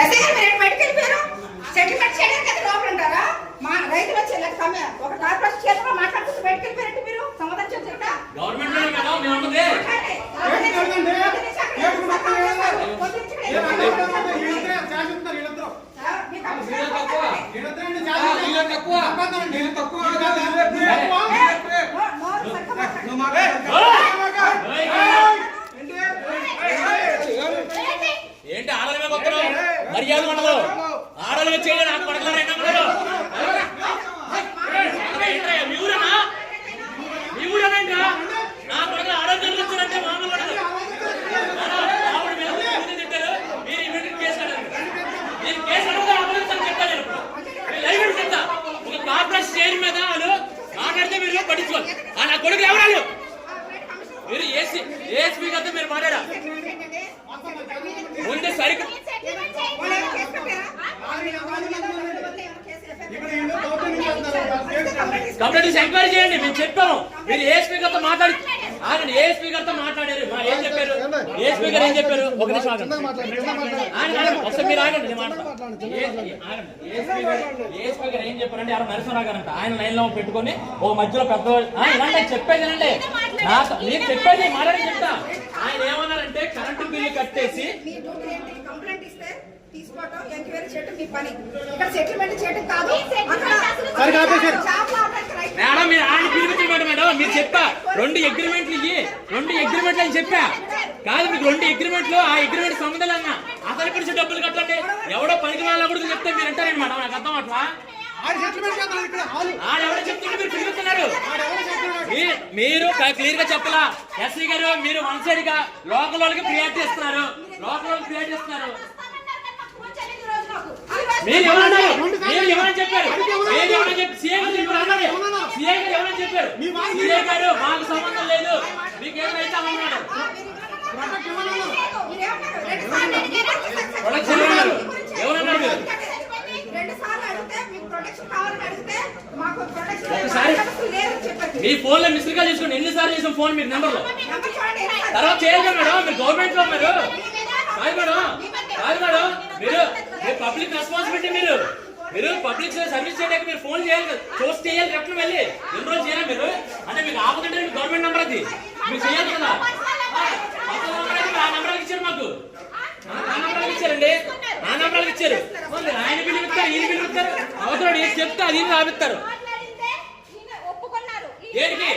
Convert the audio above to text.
SI గారు మీరు బయటకు వెళ్ళిపోయారు. సెటిల్మెంట్ చేయడానికి అది లోపల ఉంటారా? మా రైతులు వచ్చి ఒక కార్పొరేషన్ చేతిలో మాట్లాడుతూ బయటకు వెళ్ళిపోయారంటే మీరు సమాధానం చెప్తారా? గవర్నమెంట్ లో మేడం మేము ఉన్నది ఏంటి ఆడల మీద వస్తున్నావు? మర్యాద ఉండదు. ఆడల మీద చేయడం నాకు పడతారా? మీ ఊరేనా? మీ ఊరేనా? నా పడగ ఆడలు వచ్చారంటే మామూలు తింటారు. మీరు ఇమీడియట్ కేసు నేను కేసు అడుగుతా అమలు చెప్తాను. నేను లైవ్ చెప్తా. ఒక కార్పొరేషన్ చైర్ మీద వాళ్ళు మాట్లాడితే మీరు పట్టించుకోవాలి. నా కొడుకు ఎవరాలు మీరు ఏఎస్పీ గారితో మీరు మాట్లాడా ముందు సరిగ్గా కంప్లైంట్ ఎంక్వైరీ చేయండి. మేము చెప్పాము. మీరు ఏఎస్పీ గారితో మాట్లాడి ఆగండి. ఏఎస్పీ గారితో మాట్లాడారు. ఏం చెప్పారు? ఏఎస్పీ గారు ఏం చెప్పారు? ఒక నిమిషం ఆగండి. ఒకసారి మీరు ఆగండి. ఏఎస్పీ గారు ఏం చెప్పారంటే ఎవరు నరసింహరావు గారు అంట ఆయన లైన్ లో పెట్టుకొని ఓ మధ్యలో పెద్ద ఇలాంటి చెప్పేది అండి. మీకు చెప్పేది మాట్లాడి చెప్తా. ఆయన ఏమన్నారంటే కరెంటు బిల్లు కట్టేసి తీసుకోవటం ఎంక్వైరీ చేయడం మీ పని. ఇక్కడ సెటిల్మెంట్ చేయడం కాదు. మేడం మీరు ఆయన పిలిపించండి మేడం. మీరు చెప్పా 2 అగ్రిమెంట్లు అని చెప్పా కాదు. మీకు 2 అగ్రిమెంట్లు ఆ అగ్రిమెంట్ సంబంధాలు అన్నా అతని గురించి డబ్బులు కట్టండి. ఎవడో పనికి వాళ్ళ కూడా చెప్తే మీరు అంటారండి మేడం. నాకు అర్థం అట్లా ఆడెవడో చెప్తుంటే మీరు పిలుపుతున్నారు. మీరు క్లియర్ గా చెప్పలా ఎస్సీ గారు. మీరు వన్ సైడ్ గా లోకల్ వాళ్ళకి ప్రియారిటీ ఇస్తున్నారు. మీరు ఎవరన్నారు? మీరు ఎవరని చెప్పారు? సీఏ గారు చెప్పారు. సీఏ గారు మాకు సంబంధం లేదు, మీకేమైతే అన్నాడు. ఎవరన్నారు? మీ ఫోన్ లో మిస్డ్ కాల్ చేసుకోండి. ఎన్నిసార్లు చేసాం ఫోన్ మీరు నెంబర్ లో తర్వాత చేయాలి మేడం. మీరు గవర్నమెంట్ లో ఉన్నారు కాదు మేడం. మీరు పబ్లిక్ రెస్పాన్సిబిలిటీ. మీరు పబ్లిక్ సర్వీస్ చేయడానికి మీరు ఫోన్ చేయాలి కదా. చూసి చేయాలి. ఎట్లా వెళ్ళి ఎన్ని రోజులు చేయాలి మీరు అంటే మీకు ఆపకంటే గవర్నమెంట్ నెంబర్ అది మీరు చేయాలి కదా. ఆ నెంబర్కి ఇచ్చారు. మాకు ఆ నెంబర్కి ఇచ్చారండి. ఆ నెంబర్కి ఇచ్చారు. ఆయన బిల్లు ఇస్తారు, ఈయన బిల్లు ఇస్తారు. అవసరం ఏం చెప్తే అది రాపిస్తారు. దేనికి